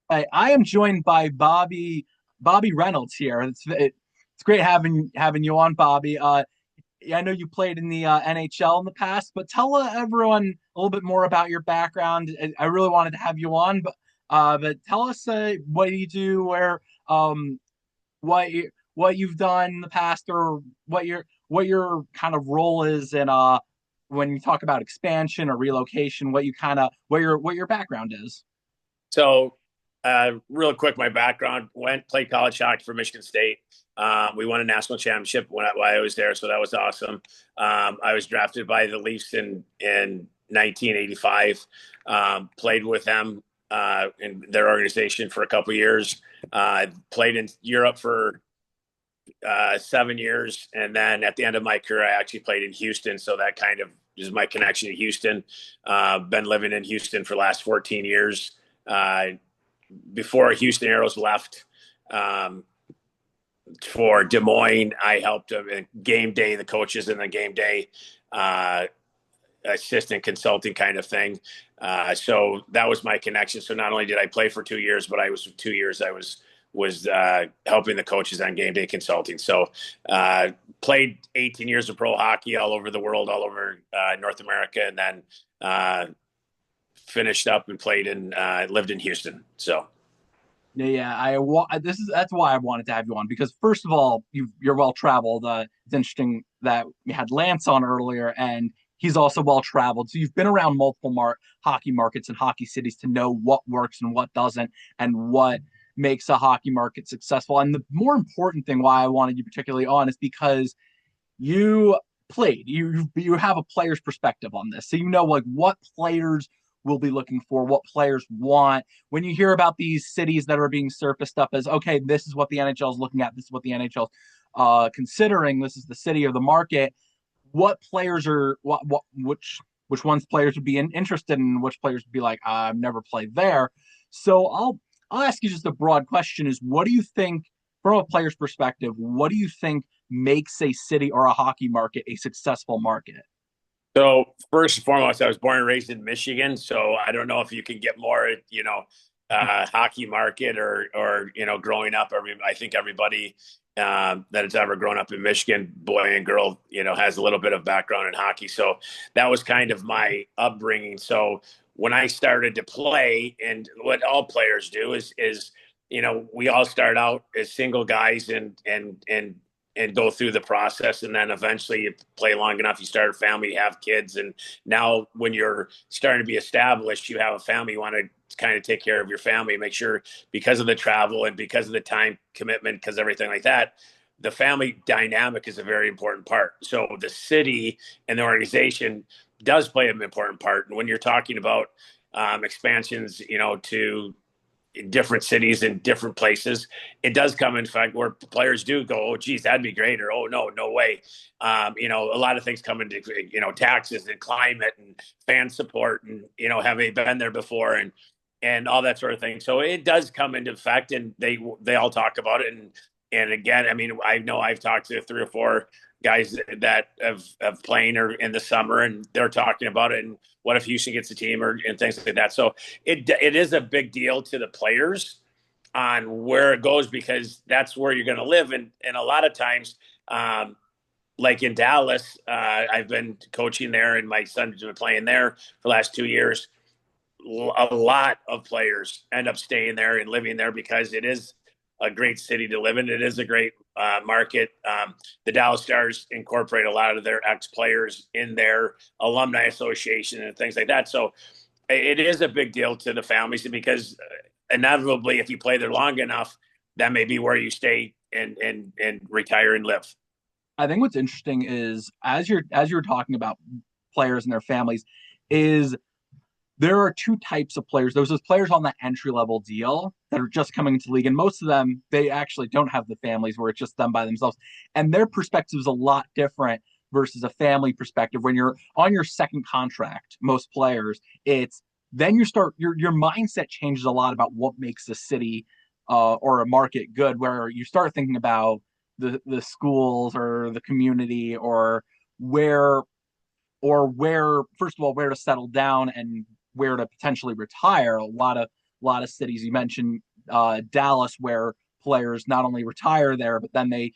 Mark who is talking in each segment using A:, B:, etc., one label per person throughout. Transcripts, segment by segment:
A: I am joined by Bobby Reynolds here. It's great having you on, Bobby. Yeah, I know you played in the NHL in the past, but tell everyone a little bit more about your background. I really wanted to have you on, but tell us what you do, where what you've done in the past, or what your kind of role is in when you talk about expansion or relocation, what you kind of what your background is.
B: So, real quick, my background played college hockey for Michigan State. We won a national championship while I was there, so that was awesome. I was drafted by the Leafs in 1985. Played with them in their organization for a couple years. Played in Europe for 7 years, and then at the end of my career, I actually played in Houston. So that kind of is my connection to Houston. Been living in Houston for the last 14 years. Uh, Before Houston Aeros left for Des Moines, I helped them in game day, the coaches in the game day uh, assistant consulting kind of thing. So that was my connection. So not only did I play for 2 years, but I was for 2 years I was helping the coaches on game day consulting. So played 18 years of pro hockey all over the world, all over North America, and then finished up and played in lived in Houston. So
A: Yeah, that's why I wanted to have you on because first of all, you're well traveled. It's interesting that we had Lance on earlier, and he's also well traveled. So you've been around multiple hockey markets and hockey cities to know what works and what doesn't, and what makes a hockey market successful. And the more important thing why I wanted you particularly on is because you played. You have a player's perspective on this, so you know like what players will be looking for, what players want. When you hear about these cities that are being surfaced up as okay, this is what the NHL is looking at, this is what the NHL is considering, this is the city or the market. What players are which ones players would be interested in, which players would be like I've never played there. So I'll ask you just a broad question: is what do you think from a player's perspective? What do you think makes a city or a hockey market a successful market?
B: So first and foremost, I was born and raised in Michigan, so I don't know if you can get more, hockey market or growing up. I think everybody that has ever grown up in Michigan, boy and girl, has a little bit of background in hockey. So that was kind of my upbringing. So when I started to play, and what all players do is we all start out as single guys and go through the process, and then eventually you play long enough, you start a family, you have kids, and now when you're starting to be established, you have a family, you want to kind of take care of your family, make sure, because of the travel and because of the time commitment, because everything like that, the family dynamic is a very important part. So the city and the organization does play an important part. And when you're talking about expansions, to different cities and different places, it does come in fact where players do go, oh geez, that'd be great, or oh no way. A lot of things come into taxes and climate and fan support, and have they been there before, and all that sort of thing. So it does come into effect, and they all talk about it. And again, I mean, I know I've talked to 3 or 4 guys that have playing or in the summer, and they're talking about it. And what if Houston gets a team and things like that? So it is a big deal to the players on where it goes, because that's where you're going to live. And a lot of times, like in Dallas, I've been coaching there, and my son's been playing there for the last 2 years. A lot of players end up staying there and living there because it is a great city to live in. It is a great market. The Dallas Stars incorporate a lot of their ex-players in their alumni association and things like that. So it is a big deal to the families, because inevitably, if you play there long enough, that may be where you stay and retire and live.
A: I think what's interesting is as you're talking about players and their families, is there are two types of players. There's those players on the entry level deal that are just coming into the league, and most of them they actually don't have the families where it's just them by themselves, and their perspective is a lot different versus a family perspective. When you're on your second contract, most players, it's then you start your mindset changes a lot about what makes a city or a market good. Where you start thinking about the schools or the community where or where first of all where to settle down and where to potentially retire. A lot of a lot of cities. You mentioned Dallas, where players not only retire there, but then they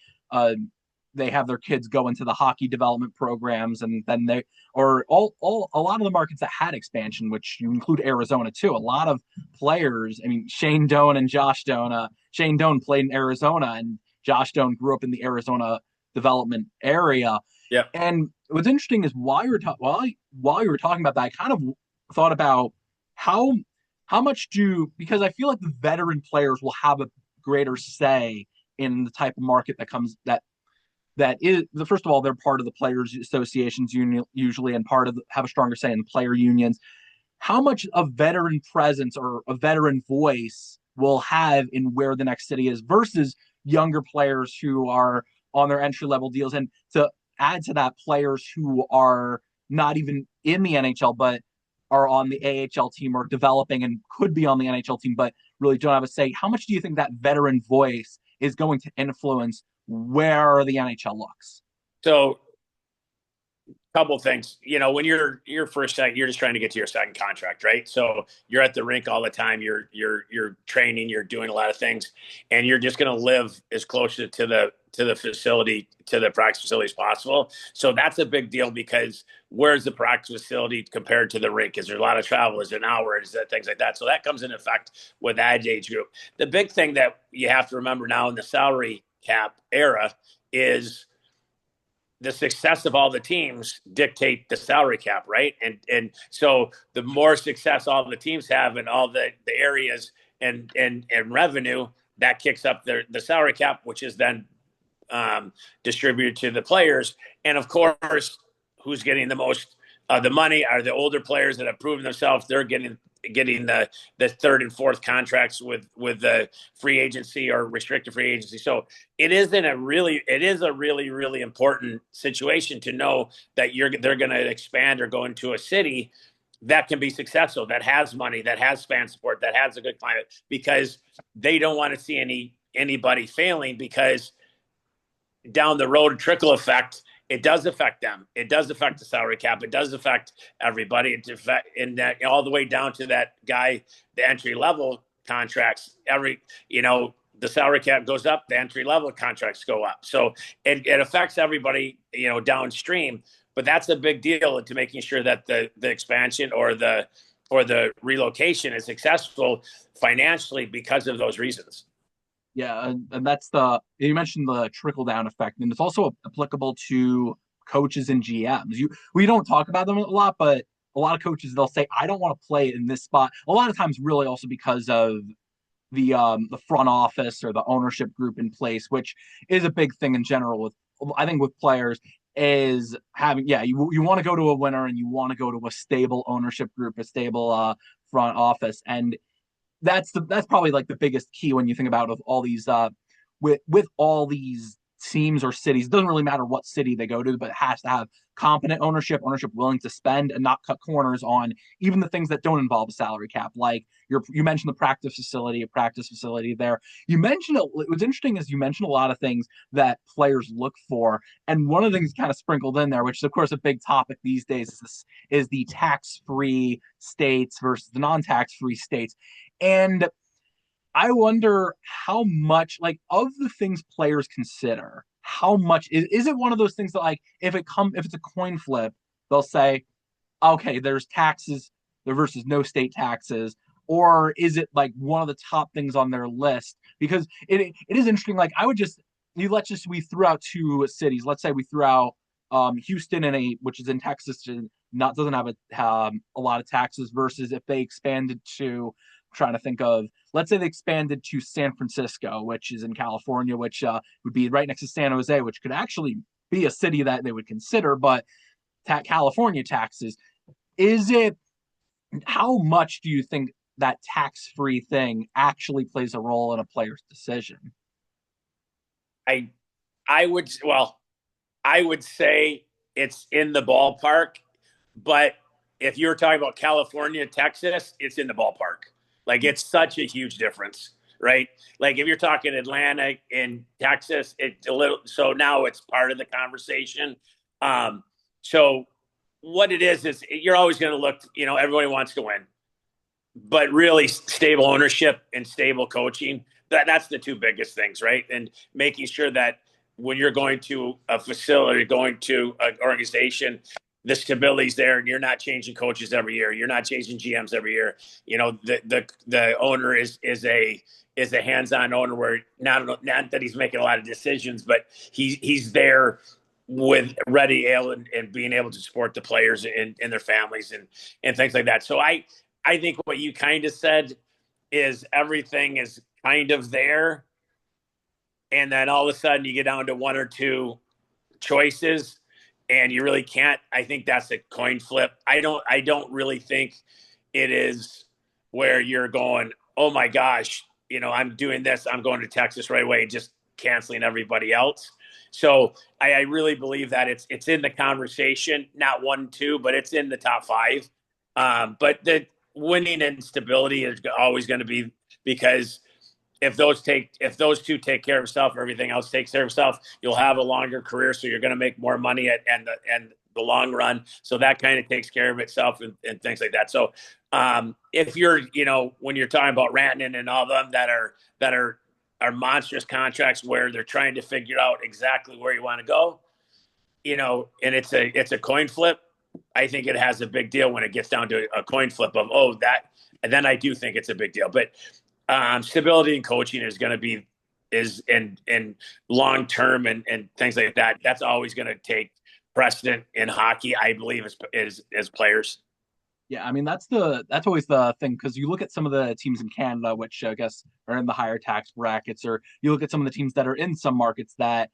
A: have their kids go into the hockey development programs, and then they or all a lot of the markets that had expansion, which you include Arizona too. A lot of players. I mean, Shane Doan and Josh Doan. Shane Doan played in Arizona, and Josh Doan grew up in the Arizona development area.
B: Yeah.
A: And what's interesting is while you were talking about that, I kind of thought about how how much do because I feel like the veteran players will have a greater say in the type of market that is the first of all they're part of the players associations union usually and part of have a stronger say in the player unions. How much of veteran presence or a veteran voice will have in where the next city is versus younger players who are on their entry level deals, and to add to that, players who are not even in the NHL but are on the AHL team or developing and could be on the NHL team but really don't have a say. How much do you think that veteran voice is going to influence where the NHL looks?
B: So couple things. When you're first second, you're just trying to get to your second contract, right? So you're at the rink all the time. You're training. You're doing a lot of things, and you're just going to live as close to the facility, to the practice facility as possible. So that's a big deal because where's the practice facility compared to the rink? Is there a lot of travel? Is it an hour? Is that things like that? So that comes in effect with that age group. The big thing that you have to remember now in the salary cap era is the success of all the teams dictate the salary cap, right? And so the more success all the teams have in all the areas and revenue, that kicks up the salary cap, which is then distributed to the players. And of course, who's getting the most the money are the older players that have proven themselves. They're getting the third and fourth contracts with the free agency or restricted free agency. So it is a really important situation to know that they're going to expand or go into a city that can be successful, that has money, that has fan support, that has a good climate, because they don't want to see anybody failing, because down the road, trickle effect, it does affect them. It does affect the salary cap. It does affect everybody. It affect in that all the way down to that guy, the entry level contracts. The salary cap goes up, the entry level contracts go up. So it affects everybody, downstream. But that's a big deal to making sure that the expansion or the relocation is successful financially because of those reasons.
A: Yeah, and that's you mentioned the trickle down effect, and it's also applicable to coaches and GMs. We don't talk about them a lot, but a lot of coaches they'll say, "I don't want to play in this spot." A lot of times, really, also because of the front office or the ownership group in place, which is a big thing in general with I think with players is having you want to go to a winner and you want to go to a stable ownership group, a stable front office, and that's probably like the biggest key when you think about of all these with all these teams or cities. It doesn't really matter what city they go to, but it has to have competent ownership willing to spend and not cut corners on even the things that don't involve a salary cap. Like you mentioned the a practice facility there. You mentioned what's interesting is you mentioned a lot of things that players look for, and one of the things kind of sprinkled in there, which is of course a big topic these days, is the tax-free states versus the non-tax-free states. And I wonder how much, like, of the things players consider, how much is it one of those things that, like, if it's a coin flip, they'll say, okay, there's taxes there versus no state taxes, or is it like one of the top things on their list? Because it is interesting. Like, I would just let's just we threw out two cities. Let's say we threw out Houston which is in Texas, not doesn't have a lot of taxes, versus if they expanded to trying to think of, let's say they expanded to San Francisco, which is in California, which would be right next to San Jose, which could actually be a city that they would consider, but California taxes. Is it, how much do you think that tax-free thing actually plays a role in a player's decision?
B: I I would well, I would say it's in the ballpark, but if you're talking about California, Texas, it's in the ballpark. Like, it's such a huge difference, right? Like, if you're talking Atlanta and Texas, it's a little. So now it's part of the conversation. So what it is you're always going to look. Everybody wants to win. but really stable ownership and stable coaching. That's the two biggest things, right? And making sure that when you're going to a facility, going to an organization, the stability's there, and you're not changing coaches every year. You're not changing GMs every year. You know, the owner is a hands-on owner where not that he's making a lot of decisions, but he's there with ready able and being able to support the players and their families and things like that. So I think what you kind of said is everything is kind of there, and then all of a sudden you get down to one or two choices, and you really can't. I think that's a coin flip. I don't really think it is where you're going, oh my gosh, I'm doing this. I'm going to Texas right away, just canceling everybody else. So I really believe that it's in the conversation, not 1, 2, but it's in the top five. But the winning and stability is always going to be, because if those two take care of itself, everything else takes care of itself. You'll have a longer career, so you're going to make more money and the long run. So that kind of takes care of itself and things like that. So if you're, when you're talking about Rantanen and all of them that are monstrous contracts where they're trying to figure out exactly where you want to go, and it's a coin flip. I think it has a big deal when it gets down to a coin flip of, that, and then I do think it's a big deal. But stability and coaching is going to be and long term and things like that. That's always going to take precedent in hockey, I believe, as players.
A: Yeah, I mean that's always the thing because you look at some of the teams in Canada, which I guess are in the higher tax brackets, or you look at some of the teams that are in some markets that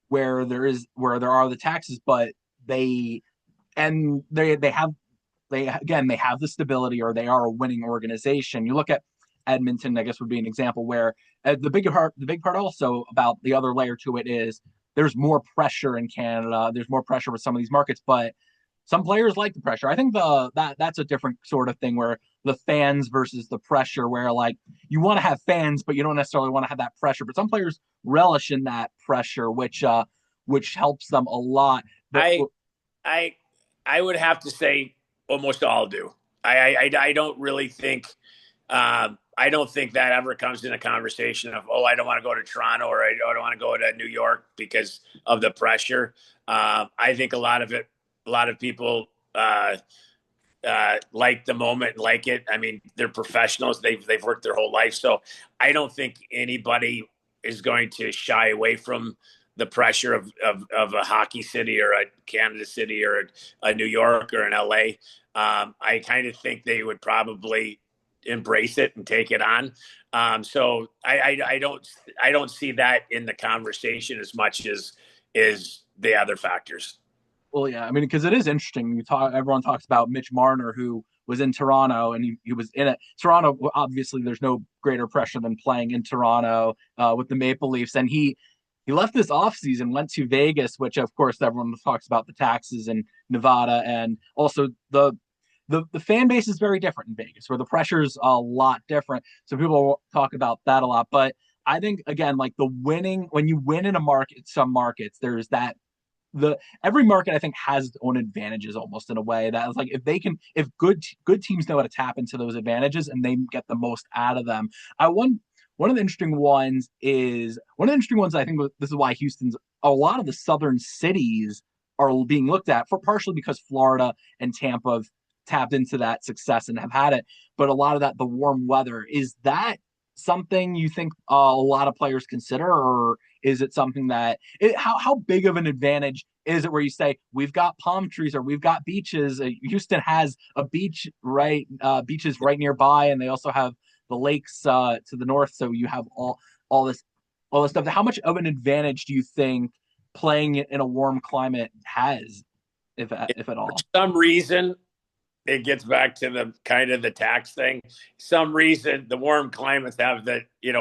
A: where there are the taxes, but they and they have they have the stability or they are a winning organization. You look at Edmonton, I guess would be an example where the big part also about the other layer to it is there's more pressure in Canada. There's more pressure with some of these markets, but some players like the pressure. I think that's a different sort of thing where the fans versus the pressure, where like you want to have fans, but you don't necessarily want to have that pressure. But some players relish in that pressure, which helps them a lot. But
B: I I I would have to say almost all do. I don't really think I don't think that ever comes in a conversation of, I don't want to go to Toronto or I don't want to go to New York because of the pressure. I think a lot of people like the moment, like it. I mean, they're professionals. They've worked their whole life, so I don't think anybody is going to shy away from the pressure of a hockey city or a Canada city or a New York or an LA. I kind of think they would probably embrace it and take it on. So I don't see that in the conversation as much as is the other factors.
A: Well, yeah, I mean, because it is interesting. Everyone talks about Mitch Marner, who was in Toronto, and he was in it. Toronto, obviously, there's no greater pressure than playing in Toronto with the Maple Leafs, and he left this offseason, went to Vegas, which of course everyone talks about the taxes in Nevada, and also the fan base is very different in Vegas, where the pressure's a lot different. So people talk about that a lot, but I think again, like the winning when you win in a market, some markets, there's that the every market I think has its own advantages almost in a way that it's like if good teams know how to tap into those advantages and they get the most out of them. I one of the interesting ones is one of the interesting ones I think this is why Houston's a lot of the southern cities are being looked at for partially because Florida and Tampa have tapped into that success and have had it, but a lot of that the warm weather is that something you think a lot of players consider, or is it something that how big of an advantage is it where you say we've got palm trees or we've got beaches? Houston has a beach beaches right nearby, and they also have the lakes to the north. So you have all this all this stuff. How much of an advantage do you think playing it in a warm climate has, if at
B: For
A: all?
B: some reason, it gets back to the kind of the tax thing. Some reason the warm climates have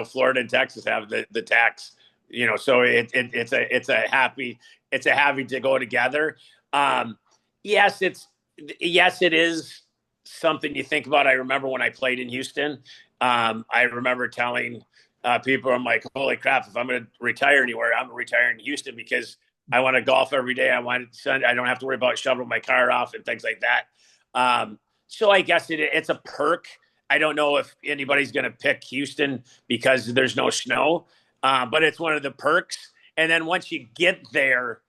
B: Florida and Texas have the tax, so it's a happy to go together. Um, yes, it is something you think about. I remember when I played in Houston, I remember telling people, I'm like, holy crap, if I'm going to retire anywhere, I'm retiring in Houston because I want to golf every day. I don't have to worry about shoveling my car off and things like that. So I guess it's a perk. I don't know if anybody's going to pick Houston because there's no snow, but it's one of the perks. And then once you get there,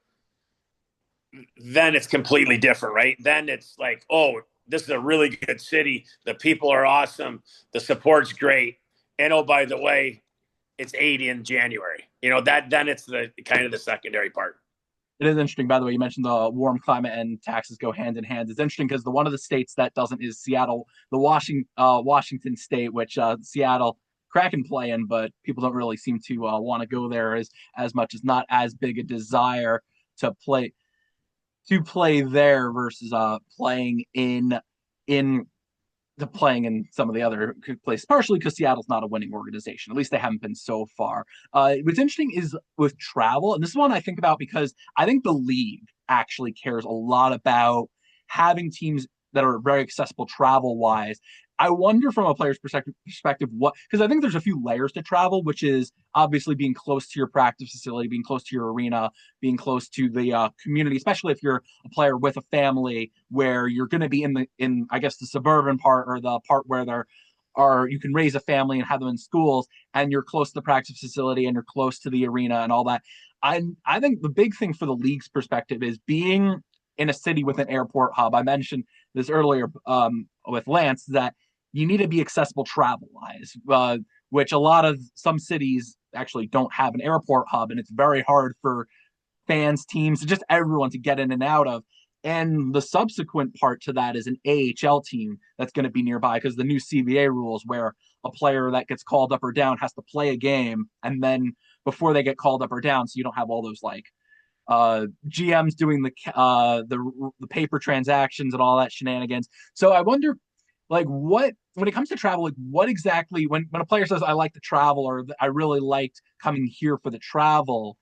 B: then it's completely different, right? Then it's like, oh, this is a really good city. The people are awesome. The support's great. And oh, by the way, it's 80 in January. That then it's the kind of the secondary part.
A: It is interesting, by the way. You mentioned the warm climate and taxes go hand in hand. It's interesting because the one of the states that doesn't is Seattle, the Washington State, which Seattle Kraken play in, but people don't really seem to want to go there as much as not as big a desire to play there versus in playing in some of the other places, partially because Seattle's not a winning organization. At least they haven't been so far. What's interesting is with travel, and this is one I think about because I think the league actually cares a lot about having teams that are very accessible travel wise. I wonder from a player's perspective what, because I think there's a few layers to travel, which is obviously being close to your practice facility, being close to your arena, being close to the community, especially if you're a player with a family where you're going to be in I guess the suburban part or the part where there are you can raise a family and have them in schools, and you're close to the practice facility and you're close to the arena and all that. I think the big thing for the league's perspective is being in a city with an airport hub. I mentioned this earlier with Lance that you need to be accessible travel wise, which a lot of some cities actually don't have an airport hub, and it's very hard for fans, teams, just everyone to get in and out of. And the subsequent part to that is an AHL team that's going to be nearby because the new CBA rules where a player that gets called up or down has to play a game and then before they get called up or down, so you don't have all those like GMs doing the paper transactions and all that shenanigans. So I wonder, like, what when it comes to travel, like, what exactly when a player says I like to travel or I really liked coming here for the travel,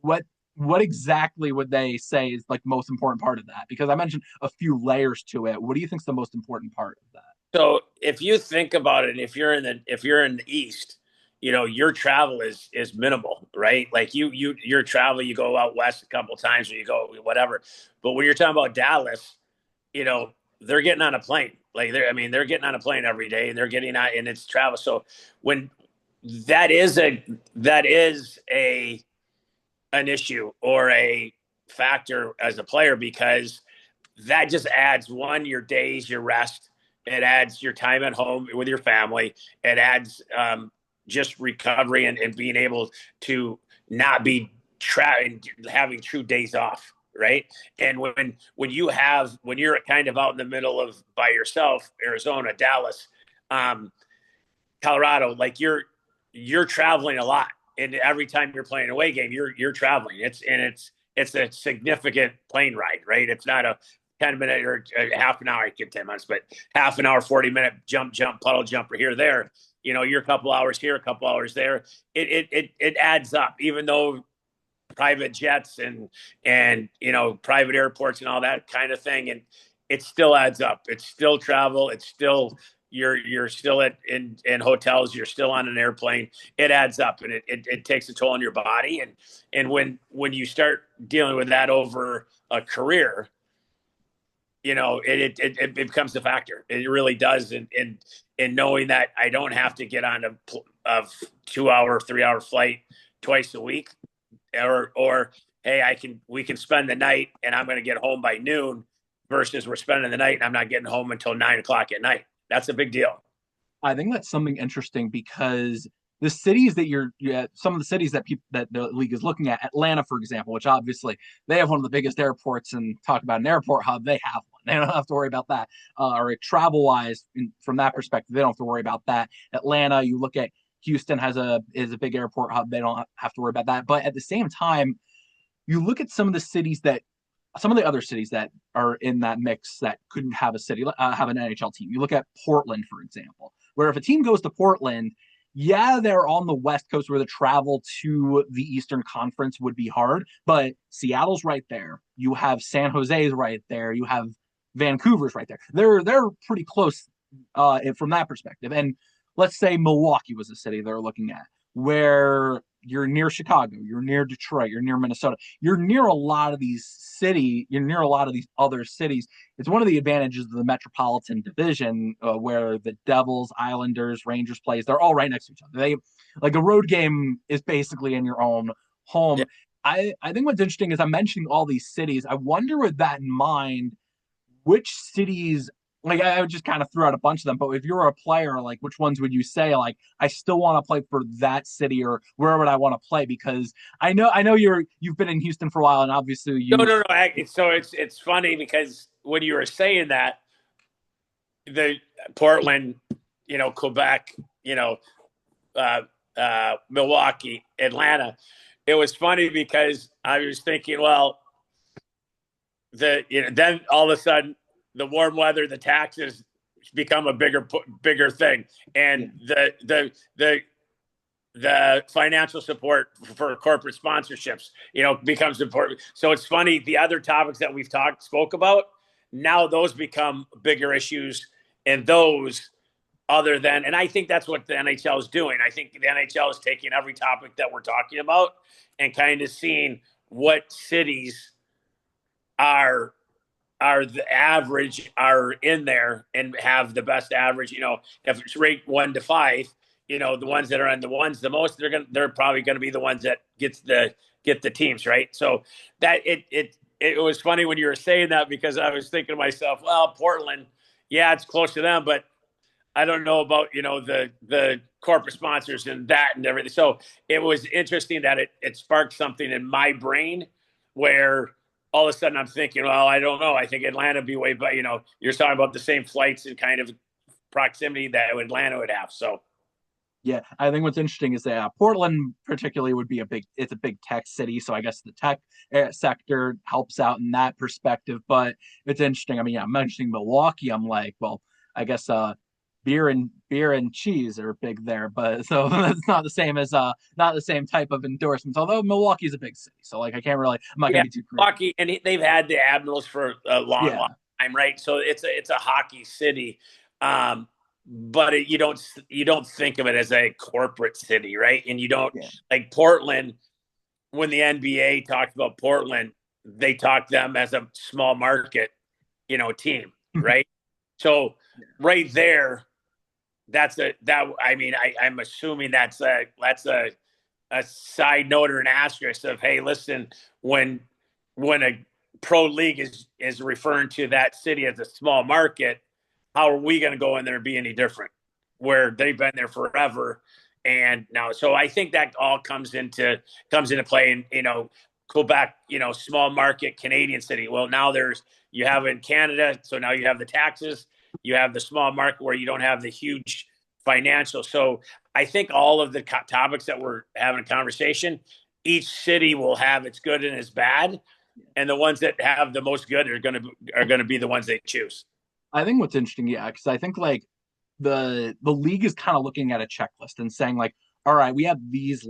A: what what exactly would they say is like most important part of that? Because I mentioned a few layers to it. What do you think is the most important part of that?
B: So if you think about it, if you're in the East, your travel is minimal, right? Like your travel, you go out west a couple times or you go whatever. But when you're talking about Dallas, you know, they're getting on a plane. Like they're getting on a plane every day and they're getting on and it's travel. So when that is a an issue or a factor as a player because that just adds one your days, your rest. It adds your time at home with your family. It adds just recovery and being able to not be having true days off, right? And when you're kind of out in the middle of by yourself, Arizona, Dallas, um, Colorado, like you're traveling a lot, and every time you're playing a away game, you're traveling. It's a significant plane ride, right? It's not a 10 minute or a half an hour. I get 10 minutes, but half an hour, 40-minute jump, puddle jumper here, there. You're a couple hours here, a couple hours there. It adds up, even though private jets and private airports and all that kind of thing, and it still adds up. It's still travel. It's still you're still in hotels. You're still on an airplane. It adds up, and it takes a toll on your body. And when you start dealing with that over a career, it becomes a factor. It really does. And knowing that I don't have to get on a 2 hour, 3 hour flight twice a week, or hey, we can spend the night and I'm going to get home by noon versus we're spending the night and I'm not getting home until 9 o'clock at night. That's a big deal.
A: I think that's something interesting because the cities that some of the cities that the league is looking at, Atlanta, for example, which obviously they have one of the biggest airports, and talk about an airport hub, they have one. They don't have to worry about that. Or travel wise, from that perspective, they don't have to worry about that. Atlanta, you look at Houston is a big airport hub. They don't have to worry about that. But at the same time, you look at some of the other cities that are in that mix that couldn't have have an NHL team. You look at Portland, for example, where if a team goes to Portland, yeah, they're on the West Coast where the travel to the Eastern Conference would be hard, but Seattle's right there. You have San Jose's right there. You have Vancouver's right there. They're pretty close from that perspective. And let's say Milwaukee was a city they're looking at, where you're near Chicago, you're near Detroit, you're near Minnesota, you're near a lot of these you're near a lot of these other cities. It's one of the advantages of the Metropolitan Division, where the Devils, Islanders, Rangers plays. They're all right next to each other. They like a road game is basically in your own
B: Yeah.
A: home. I think what's interesting is I'm mentioning all these cities. I wonder with that in mind, which cities like I would just kind of throw out a bunch of them, but if you're a player, like which ones would you say like I still want to play for that city or where would I want to play? Because I know you've been in Houston for a while and obviously
B: No,
A: you
B: no, no. So it's funny because when you were saying that, the Portland, Quebec, uh, Milwaukee, Atlanta, it was funny because I was thinking, well, then all of a sudden the warm weather, the taxes become a bigger thing, and the financial support for corporate sponsorships, becomes important. So it's funny, the other topics that we've spoke about, now those become bigger issues, and those other than, and I think that's what the NHL is doing. I think the NHL is taking every topic that we're talking about and kind of seeing what cities are the average are in there and have the best average. If it's rate 1 to 5, the ones that are on the most, they're probably gonna be the ones that get the teams, right? So that it was funny when you were saying that because I was thinking to myself, well, Portland, yeah, it's close to them, but I don't know about the corporate sponsors and that and everything. So it was interesting that it sparked something in my brain where all of a sudden I'm thinking, well, I don't know. I think Atlanta would be way, but you're talking about the same flights and kind of proximity that Atlanta would have. So
A: yeah, I think what's interesting is that Portland particularly would be it's a big tech city, so I guess the tech sector helps out in that perspective. But it's interesting. I mean, yeah, I'm mentioning Milwaukee. I'm like, well, I guess beer and cheese are big there, but so that's not the same as not the same type of endorsements. Although Milwaukee's a big city, so like I can't really I'm not gonna
B: yeah,
A: be too critical.
B: hockey, and they've had the Admirals for a long,
A: Yeah,
B: long time, right? So it's a hockey city. But you don't think of it as a corporate city, right? And you don't
A: yeah.
B: like Portland. When the NBA talked about Portland, they talked them as a small market, team, right? So right there, I mean, I'm assuming that's a side note or an asterisk of, hey, listen, when a pro league is referring to that city as a small market, how are we going to go in there and be any different? Where they've been there forever, and now, so I think that all comes into play. And Quebec, small market Canadian city. Well, now you have in Canada, so now you have the taxes, you have the small market where you don't have the huge financial. So I think all of the topics that we're having a conversation, each city will have its good and its bad, and the ones that have the most good are gonna be the ones they choose.
A: I think what's interesting, yeah, because I think like the league is kind of looking at a checklist and saying like, all right, we have this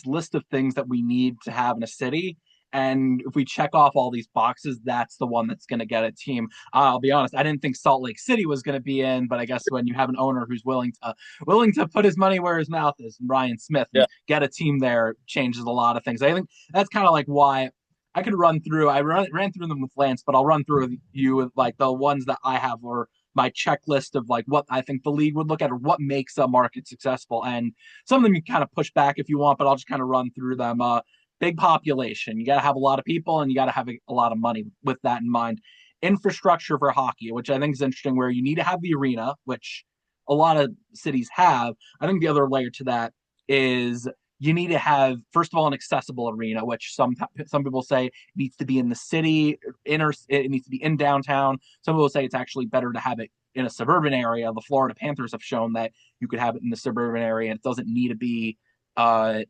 A: list of things that we need to have in a city, and if we check off all these boxes, that's the one that's going to get a team. I'll be honest, I didn't think Salt Lake City was going to be in, but I guess when you have an owner who's willing to put his money where his mouth is, and Ryan Smith,
B: Yeah.
A: and get a team there changes a lot of things. I think that's kind of like why I could run through. I ran through them with Lance, but I'll run through with you with like the ones that I have or my checklist of like what I think the league would look at or what makes a market successful. And some of them you kind of push back if you want, but I'll just kind of run through them. Big population. You got to have a lot of people and you got to have a lot of money with that in mind. Infrastructure for hockey, which I think is interesting, where you need to have the arena, which a lot of cities have. I think the other layer to that is you need to have first of all an accessible arena, which some people say needs to be in the city, it needs to be in downtown. Some people say it's actually better to have it in a suburban area. The Florida Panthers have shown that you could have it in the suburban area, and it doesn't need to be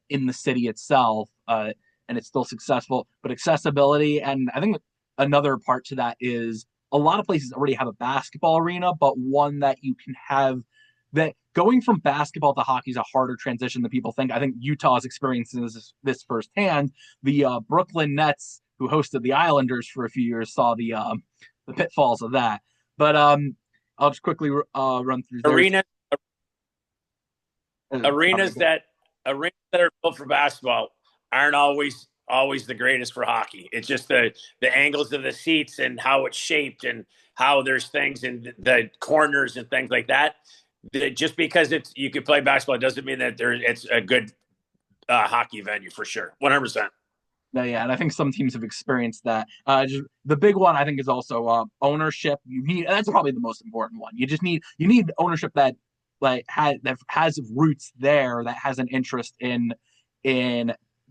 A: in the city itself, and it's still successful. But accessibility, and I think another part to that is a lot of places already have a basketball arena, but one that you can have that going from basketball to hockey is a harder transition than people think. I think Utah's experiencing this firsthand. The Brooklyn Nets, who hosted the Islanders for a few years, saw the pitfalls of that. But I'll just quickly run through. There's
B: Arena
A: probably
B: arenas that arena that are built for basketball aren't always the greatest for hockey. It's just the angles of the seats and how it's shaped and how there's things in the corners and things like that. Just because it's you can play basketball doesn't mean that it's a good hockey venue for sure. 100%.
A: No, yeah, and I think some teams have experienced that. Just the big one I think is also ownership. You need that's probably the most important one. You need ownership that has roots there, that has an interest in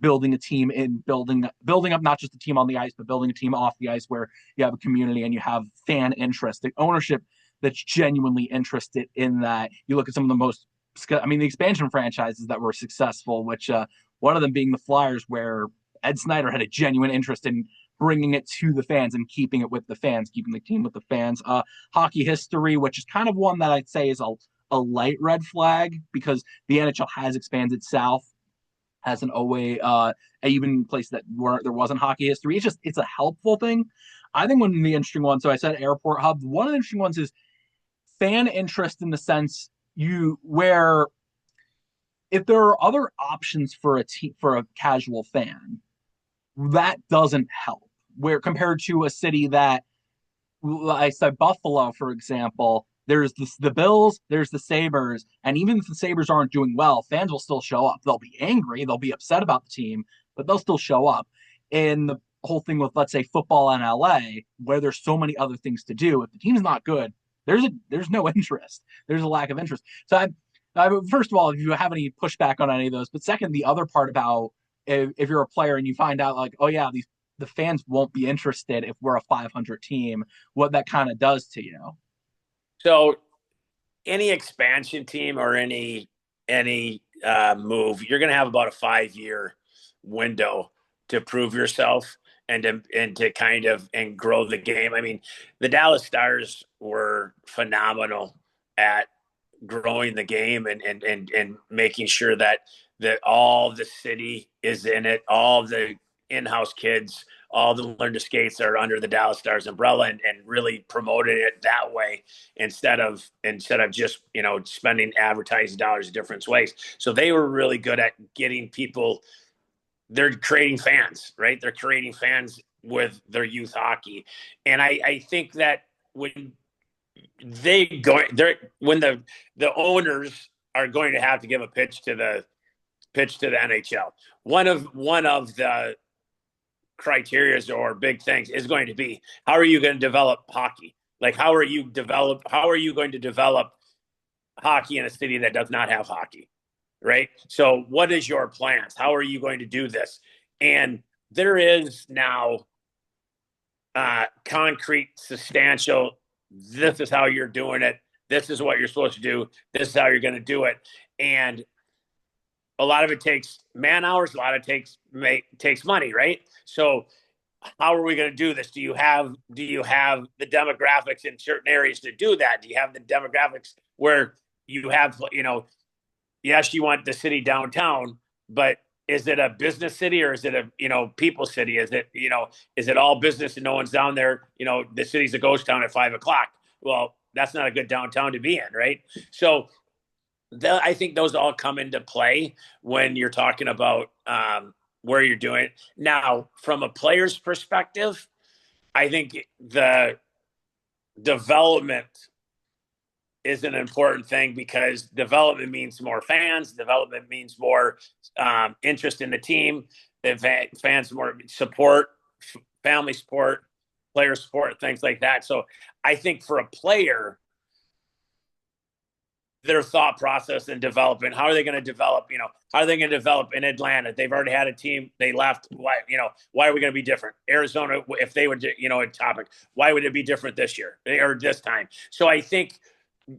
A: building a team, in building up not just a team on the ice, but building a team off the ice where you have a community and you have fan interest, the ownership that's genuinely interested in that. You look at some of the most, I mean, the expansion franchises that were successful, which one of them being the Flyers, where Ed Snyder had a genuine interest in bringing it to the fans and keeping it with the fans, keeping the team with the fans. Hockey history, which is kind of one that I'd say is a light red flag because the NHL has expanded south, hasn't always even places that were there wasn't hockey history. It's a helpful thing. I think one of the interesting ones. So I said airport hub. One of the interesting ones is fan interest in the sense you where if there are other options for a casual fan, that doesn't help. Where compared to a city that I said Buffalo, for example, there's the Bills, there's the Sabres, and even if the Sabres aren't doing well, fans will still show up. They'll be angry, they'll be upset about the team, but they'll still show up. And the whole thing with, let's say, football in LA, where there's so many other things to do, if the team's not good, there's no interest. There's a lack of interest. So first of all, if you have any pushback on any of those, but second, the other part about if you're a player and you find out like, oh yeah, the fans won't be interested if we're a 500 team, what that kind of does to you.
B: So any expansion team or any move, you're going to have about a 5 year window to prove yourself and to kind of and grow the game. I mean, the Dallas Stars were phenomenal at growing the game and making sure that all the city is in it, all the in-house kids, all the learn to skates are under the Dallas Stars umbrella and really promoted it that way instead of just spending advertising dollars in different ways. So they were really good at getting people. They're creating fans, right? They're creating fans with their youth hockey, and I think that when when the owners are going to have to give a pitch to the NHL. One of the criterias or big things is going to be how are you going to develop hockey? Like how are you going to develop hockey in a city that does not have hockey? Right? So what is your plans? How are you going to do this? And there is now concrete, substantial, this is how you're doing it. This is what you're supposed to do. This is how you're going to do it. And a lot of it takes man hours. A lot of it takes money, right? So how are we going to do this? Do you have the demographics in certain areas to do that? Do you have the demographics where you have, yes, you want the city downtown, but is it a business city or is it a, people city? Is it all business and no one's down there? The city's a ghost town at 5:00. Well, that's not a good downtown to be in, right? So I think those all come into play when you're talking about where you're doing it. Now, from a player's perspective, I think the development is an important thing because development means more fans. Development means more interest in the team. Fans more support, family support, player support, things like that. So I think for a player, their thought process and development, how are they going to develop? How are they going to develop in Atlanta? They've already had a team. They left. Why are we going to be different? Arizona, if they would, a topic, why would it be different this year or this time? So I think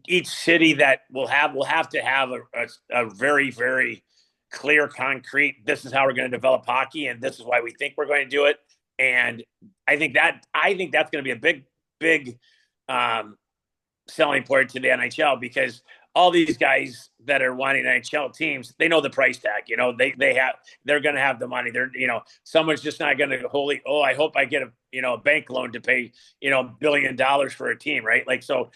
B: each city that will have to have a very, very clear, concrete, this is how we're going to develop hockey. And this is why we think we're going to do it. And I think that's going to be a big, big selling point to the NHL because all these guys that are wanting NHL teams, they know the price tag. They're going to have the money. They're, someone's just not going to I hope I get a bank loan to pay, $1 billion for a team, right? Like, so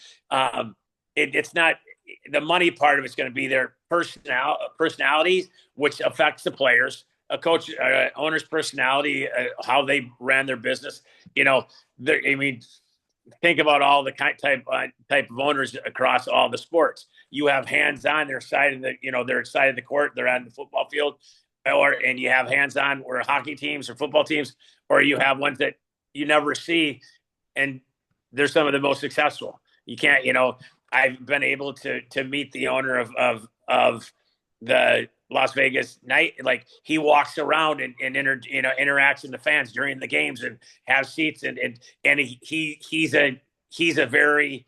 B: it's not, the money part of it's going to be their personalities, which affects the players. A coach, owner's personality, how they ran their business. You know, I mean, think about all the type of owners across all the sports. You have hands on their side of the, their side of the court, they're on the football field, and you have hands on or hockey teams or football teams, or you have ones that you never see, and they're some of the most successful. You can't, I've been able to meet the owner of the Las Vegas night. Like, he walks around and interacts with the fans during the games and has seats, and he's a very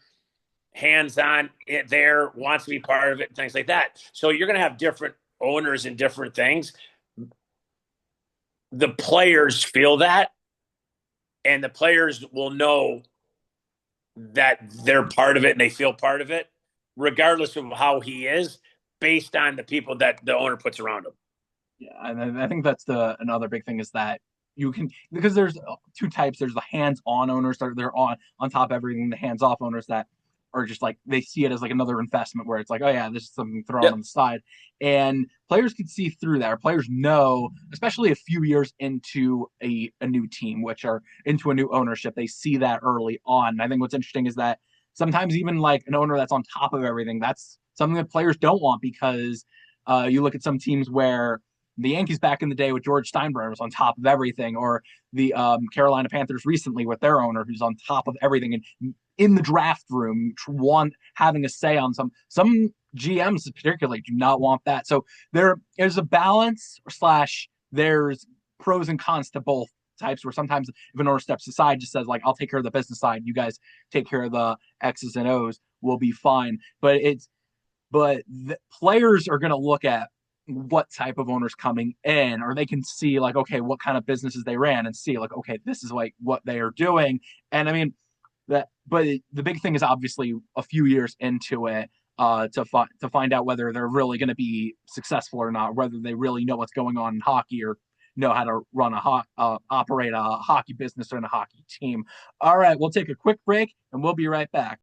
B: hands-on there, wants to be part of it and things like that. So you're going to have different owners and different things. The players feel that, and the players will know that they're part of it and they feel part of it, regardless of how he is, based on the people that the owner puts around him.
A: Yeah, and I think that's another big thing is that you can, because there's two types. There's the hands-on owners that are they're on top of everything. The hands-off owners that are just like they see it as like another investment where it's like, oh yeah, this is something thrown
B: Yep.
A: on the side. And players can see through that. Or players know, especially a few years into a new team, which are into a new ownership, they see that early on. And I think what's interesting is that sometimes even like an owner that's on top of everything, that's something that players don't want because you look at some teams where the Yankees back in the day with George Steinbrenner was on top of everything, or the Carolina Panthers recently with their owner who's on top of everything and in the draft room, one having a say on some GMs particularly do not want that. So there is a balance slash there's pros and cons to both types. Where sometimes if an owner steps aside, just says like, "I'll take care of the business side, you guys take care of the X's and O's, we'll be fine." But the players are going to look at what type of owners coming in, or they can see like, okay, what kind of businesses they ran and see like, okay, this is like what they are doing. And I mean that, but the big thing is obviously a few years into it, to find out whether they're really going to be successful or not, whether they really know what's going on in hockey or know how to run operate a hockey business or in a hockey team. All right, we'll take a quick break and we'll be right back.